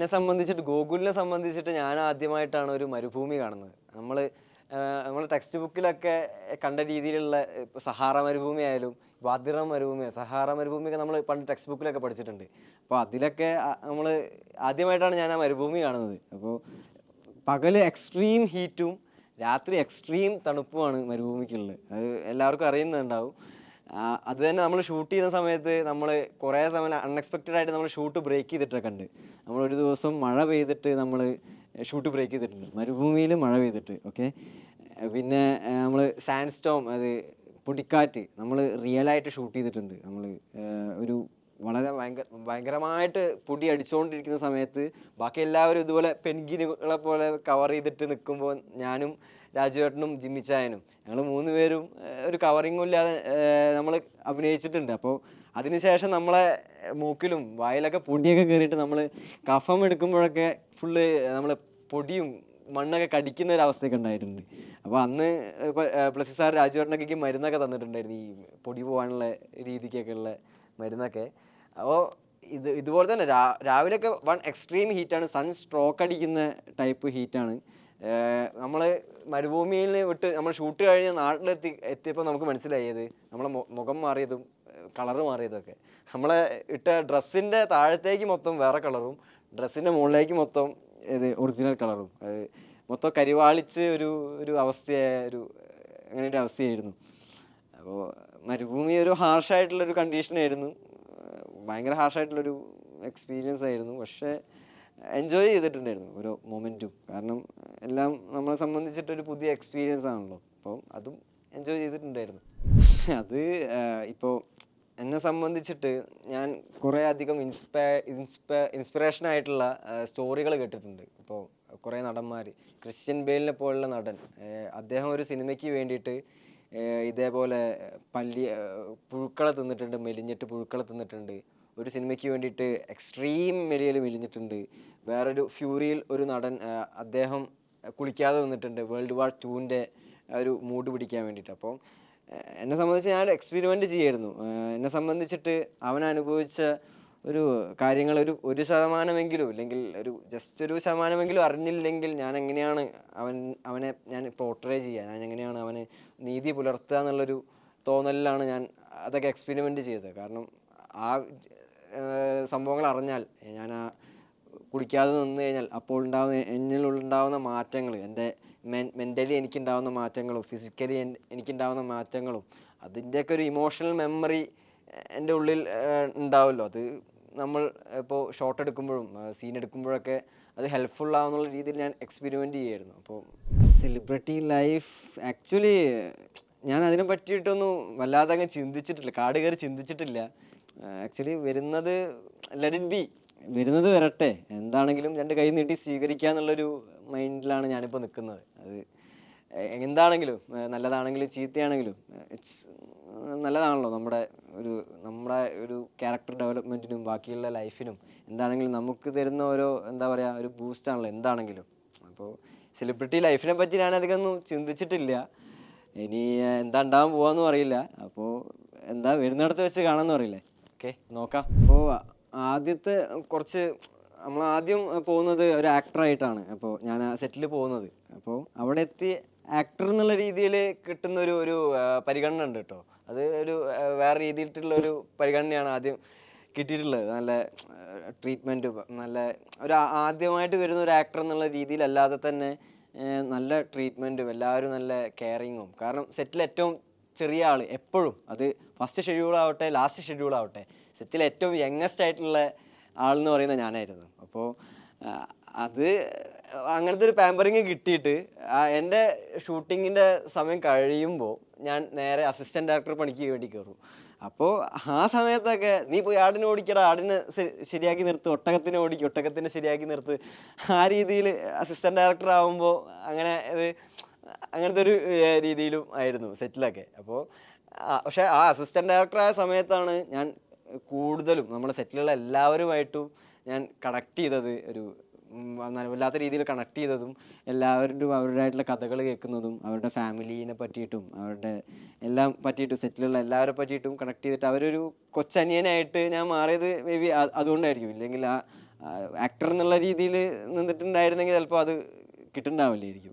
എന്നെ സംബന്ധിച്ചിട്ട് ഗോകുലിനെ സംബന്ധിച്ചിട്ട് ഞാൻ ആദ്യമായിട്ടാണ് ഒരു മരുഭൂമി കാണുന്നത്. നമ്മൾ ടെക്സ്റ്റ് ബുക്കിലൊക്കെ കണ്ട രീതിയിലുള്ള ഇപ്പൊ സഹാറ മരുഭൂമി ആയാലും വാദിറ മരുഭൂമി, സഹാറ മരുഭൂമിയൊക്കെ നമ്മൾ പണ്ട് ടെക്സ്റ്റ് ബുക്കിലൊക്കെ പഠിച്ചിട്ടുണ്ട്. അപ്പോൾ അതിലൊക്കെ നമ്മൾ ആദ്യമായിട്ടാണ് ഞാൻ ആ മരുഭൂമി കാണുന്നത്. അപ്പോൾ പകല് എക്സ്ട്രീം ഹീറ്റും രാത്രി എക്സ്ട്രീം തണുപ്പുമാണ് മരുഭൂമിക്കുള്ളത്. അത് എല്ലാവർക്കും അറിയുന്നുണ്ടാവും. അത് തന്നെ നമ്മൾ ഷൂട്ട് ചെയ്യുന്ന സമയത്ത് നമ്മൾ കുറേ സമയം അൺഎക്സ്പെക്റ്റഡ് ആയിട്ട് നമ്മൾ ഷൂട്ട് ബ്രേക്ക് ചെയ്തിട്ടൊക്കെ ഉണ്ട്. നമ്മളൊരു ദിവസം മഴ പെയ്തിട്ട് നമ്മൾ ഷൂട്ട് ബ്രേക്ക് ചെയ്തിട്ടുണ്ട്, മരുഭൂമിയിൽ മഴ പെയ്തിട്ട്. ഓക്കെ, പിന്നെ നമ്മൾ സാൻഡ് സ്റ്റോം, അത് പൊടിക്കാറ്റ്, നമ്മൾ റിയലായിട്ട് ഷൂട്ട് ചെയ്തിട്ടുണ്ട്. നമ്മൾ ഒരു വളരെ ഭയങ്കരമായിട്ട് പൊടി അടിച്ചുകൊണ്ടിരിക്കുന്ന സമയത്ത് ബാക്കി എല്ലാവരും ഇതുപോലെ പെൻഗിനുകളെ പോലെ കവർ ചെയ്തിട്ട് നിൽക്കുമ്പോൾ ഞാനും രാജുവേട്ടനും ജിമ്മിച്ചായനും ഞങ്ങൾ 3 പേരും ഒരു കവറിങ്ങും ഇല്ലാതെ നമ്മൾ അഭിനയിച്ചിട്ടുണ്ട്. അപ്പോൾ അതിനുശേഷം നമ്മളെ മൂക്കിലും വായിലൊക്കെ പൊടിയൊക്കെ കയറിയിട്ട് നമ്മൾ കഫം എടുക്കുമ്പോഴൊക്കെ ഫുള്ള് നമ്മൾ പൊടിയും മണ്ണൊക്കെ കടിക്കുന്ന ഒരു അവസ്ഥയൊക്കെ ഉണ്ടായിട്ടുണ്ട്. അപ്പോൾ അന്ന് പ്ലസ് സാർ രാജുവേട്ടനൊക്കെ മരുന്നൊക്കെ തന്നിട്ടുണ്ടായിരുന്നു, ഈ പൊടി പോകാനുള്ള രീതിക്കൊക്കെ ഉള്ള മരുന്നൊക്കെ. അപ്പോൾ ഇതുപോലെ തന്നെ രാവിലെയൊക്കെ എക്സ്ട്രീം ഹീറ്റാണ്, സൺ സ്ട്രോക്ക് അടിക്കുന്ന ടൈപ്പ് ഹീറ്റാണ്. നമ്മൾ മരുഭൂമിയിൽ വിട്ട് നമ്മൾ ഷൂട്ട് കഴിഞ്ഞ് എത്തിയപ്പോൾ നമുക്ക് മനസ്സിലായത് നമ്മളെ മുഖം മാറിയതും കളറ് മാറിയതൊക്കെ. നമ്മളെ ഇട്ട ഡ്രസ്സിൻ്റെ താഴത്തേക്ക് മൊത്തം വേറെ കളറും ഡ്രസ്സിൻ്റെ മുകളിലേക്ക് മൊത്തം ഇത് ഒറിജിനൽ കളറും, അത് മൊത്തം കരിവാളിച്ച് ഒരു ഒരു അങ്ങനെ ഒരു അവസ്ഥയായിരുന്നു. അപ്പോൾ മരുഭൂമി ഒരു ഹാർഷായിട്ടുള്ളൊരു കണ്ടീഷനായിരുന്നു, ഭയങ്കര ഹാർഷായിട്ടുള്ളൊരു എക്സ്പീരിയൻസ് ആയിരുന്നു. പക്ഷേ എൻജോയ് ചെയ്തിട്ടുണ്ടായിരുന്നു ഓരോ മൊമെൻറ്റും. കാരണം എല്ലാം നമ്മളെ സംബന്ധിച്ചിട്ടൊരു പുതിയ എക്സ്പീരിയൻസ് ആണല്ലോ. അപ്പം അതും എൻജോയ് ചെയ്തിട്ടുണ്ടായിരുന്നു. അത് ഇപ്പോൾ എന്നെ സംബന്ധിച്ചിട്ട് ഞാൻ കുറേ അധികം ഇൻസ്പിറേഷനായിട്ടുള്ള സ്റ്റോറികൾ കേട്ടിട്ടുണ്ട്. ഇപ്പോൾ കുറേ നടന്മാർ, ക്രിസ്ത്യൻ ബെയിലിനെ പോലുള്ള നടൻ, അദ്ദേഹം ഒരു സിനിമയ്ക്ക് വേണ്ടിയിട്ട് ഇതേപോലെ പുഴുക്കളെ തിന്നിട്ടുണ്ട്, മെലിഞ്ഞിട്ട് പുഴുക്കളെ തിന്നിട്ടുണ്ട്. ഒരു സിനിമയ്ക്ക് വേണ്ടിയിട്ട് എക്സ്ട്രീം മെലിഞ്ഞിട്ടുണ്ട്. വേറൊരു ഫ്യൂറിയിൽ ഒരു നടൻ, അദ്ദേഹം കുളിക്കാതെ നിന്നിട്ടുണ്ട് വേൾഡ് വാർ 2ൻ്റെ ഒരു മൂഡ് പിടിക്കാൻ വേണ്ടിയിട്ട്. അപ്പോൾ എന്നെ സംബന്ധിച്ച് ഞാൻ എക്സ്പെരിമെൻ്റ് ചെയ്യായിരുന്നു. എന്നെ സംബന്ധിച്ചിട്ട് അവൻ അനുഭവിച്ച ഒരു കാര്യങ്ങൾ ഒരു ശതമാനമെങ്കിലും, ഇല്ലെങ്കിൽ ജസ്റ്റ് ഒരു ശതമാനമെങ്കിലും അറിഞ്ഞില്ലെങ്കിൽ ഞാൻ എങ്ങനെയാണ് അവനെ ഞാൻ പോർട്രേ ചെയ്യുക, ഞാൻ എങ്ങനെയാണ് അവന് നീതി പുലർത്തുക എന്നുള്ളൊരു തോന്നലിലാണ് ഞാൻ അതൊക്കെ എക്സ്പെരിമെൻ്റ് ചെയ്തത്. കാരണം ആ സംഭവങ്ങൾ അറിഞ്ഞാൽ, ഞാൻ കുടിക്കാതെ നിന്ന് കഴിഞ്ഞാൽ അപ്പോൾ എന്നിലുണ്ടാവുന്ന മാറ്റങ്ങൾ, എൻ്റെ മെൻ്റലി എനിക്കുണ്ടാവുന്ന മാറ്റങ്ങളും ഫിസിക്കലി എനിക്കുണ്ടാവുന്ന മാറ്റങ്ങളും അതിൻ്റെയൊക്കെ ഒരു ഇമോഷണൽ മെമ്മറി എൻ്റെ ഉള്ളിൽ ഉണ്ടാവുമല്ലോ. അത് നമ്മൾ ഇപ്പോൾ ഷോട്ട് എടുക്കുമ്പോഴും സീൻ എടുക്കുമ്പോഴൊക്കെ അത് ഹെൽപ്ഫുൾ ആവുന്നുള്ള രീതിയിൽ ഞാൻ എക്സ്പെരിമെൻ്റ് ചെയ്യായിരുന്നു. അപ്പോൾ സെലിബ്രിറ്റി ലൈഫ് ആക്ച്വലി ഞാൻ അതിനെ പറ്റിയിട്ടൊന്നും വല്ലാതെ അങ്ങ് ചിന്തിച്ചിട്ടില്ല, കാട് കയറി ചിന്തിച്ചിട്ടില്ല. ആക്ച്വലി വരുന്നത് ലെറ്റ് ഇറ്റ് ബി, വരുന്നത് വരട്ടെ, എന്താണെങ്കിലും 2 കൈ നീട്ടി സ്വീകരിക്കുക എന്നുള്ളൊരു മൈൻഡിലാണ് ഞാനിപ്പോൾ നിൽക്കുന്നത്. അത് എന്താണെങ്കിലും, നല്ലതാണെങ്കിലും ചീത്തയാണെങ്കിലും ഇറ്റ്സ് നല്ലതാണല്ലോ. നമ്മുടെ ഒരു ക്യാരക്ടർ ഡെവലപ്മെൻറ്റിനും ബാക്കിയുള്ള ലൈഫിനും എന്താണെങ്കിലും നമുക്ക് തരുന്ന ഓരോ എന്താ പറയുക ഒരു ബൂസ്റ്റാണല്ലോ എന്താണെങ്കിലും. അപ്പോൾ സെലിബ്രിറ്റി ലൈഫിനെ പറ്റി ഞാനധികമൊന്നും ചിന്തിച്ചിട്ടില്ല. ഇനി എന്താ ഉണ്ടാകാൻ പോകാമെന്നും അറിയില്ല. അപ്പോൾ എന്താ വരുന്നിടത്ത് വെച്ച് കാണാമെന്ന് പറയില്ലേ. ഓക്കെ, നോക്കാം. അപ്പോൾ ആദ്യത്തെ നമ്മളാദ്യം പോകുന്നത് ഒരു ആക്ടറായിട്ടാണ്. അപ്പോൾ ഞാൻ ആ സെറ്റിൽ പോകുന്നത്. അപ്പോൾ അവിടെ എത്തി ആക്ടർ എന്നുള്ള രീതിയിൽ കിട്ടുന്നൊരു പരിഗണന ഉണ്ട് കേട്ടോ. അത് വേറെ രീതിയിലുള്ളൊരു പരിഗണനയാണ് ആദ്യം കിട്ടിയിട്ടുള്ളത്. നല്ല ട്രീറ്റ്മെൻറ്റ്, നല്ല ആദ്യമായിട്ട് വരുന്ന ഒരു ആക്ടർ എന്നുള്ള രീതിയിലല്ലാതെ തന്നെ നല്ല ട്രീറ്റ്മെൻറ്റും, എല്ലാവരും നല്ല കെയറിങ്ങും. കാരണം സെറ്റിൽ ഏറ്റവും ചെറിയ ആൾ എപ്പോഴും, അത് ഫസ്റ്റ് ഷെഡ്യൂളാവട്ടെ ലാസ്റ്റ് ഷെഡ്യൂളാവട്ടെ, സെറ്റിൽ ഏറ്റവും യങ്ങസ്റ്റ് ആയിട്ടുള്ള ആളെന്ന് പറയുന്നത് ഞാനായിരുന്നു. അപ്പോൾ അത് അങ്ങനത്തെ ഒരു പാമ്പറിങ് കിട്ടിയിട്ട് എൻ്റെ ഷൂട്ടിങ്ങിൻ്റെ സമയം കഴിയുമ്പോൾ ഞാൻ നേരെ അസിസ്റ്റൻറ്റ് ഡയറക്ടർ പണിക്ക് വേണ്ടി കയറും. അപ്പോൾ ആ സമയത്തൊക്കെ നീ പോയി ആടിനെ ഓടിക്കടാ, ആടിനെ ശരിയാക്കി നിർത്ത്, ഒട്ടകത്തിനെ ശരിയാക്കി നിർത്ത്, ആ രീതിയിൽ അസിസ്റ്റൻറ്റ് ഡയറക്ടർ ആകുമ്പോൾ അങ്ങനത്തെ ഒരു രീതിയിലും ആയിരുന്നു സെറ്റിലൊക്കെ. അപ്പോൾ പക്ഷേ ആ അസിസ്റ്റൻറ്റ് ഡയറക്ടറായ സമയത്താണ് ഞാൻ കൂടുതലും നമ്മുടെ സെറ്റിലുള്ള എല്ലാവരുമായിട്ടും ഞാൻ കണക്ട് ചെയ്തത്, വല്ലാത്ത രീതിയിൽ കണക്ട് ചെയ്തതും, എല്ലാവരും അവരുടേതായിട്ടുള്ള കഥകൾ കേൾക്കുന്നതും, അവരുടെ ഫാമിലീനെ പറ്റിയിട്ടും അവരുടെ എല്ലാം പറ്റിയിട്ടും, സെറ്റിലുള്ള എല്ലാവരെ പറ്റിയിട്ടും കണക്ട് ചെയ്തിട്ട് അവരൊരു കൊച്ചനിയനായിട്ട് ഞാൻ മാറിയത് മേ ബി അതുകൊണ്ടായിരിക്കും. ഇല്ലെങ്കിൽ ആക്ടർ എന്നുള്ള രീതിയിൽ നിന്നിട്ടുണ്ടായിരുന്നെങ്കിൽ ചിലപ്പോൾ അത് കിട്ടുന്നുണ്ടാവില്ലായിരിക്കും.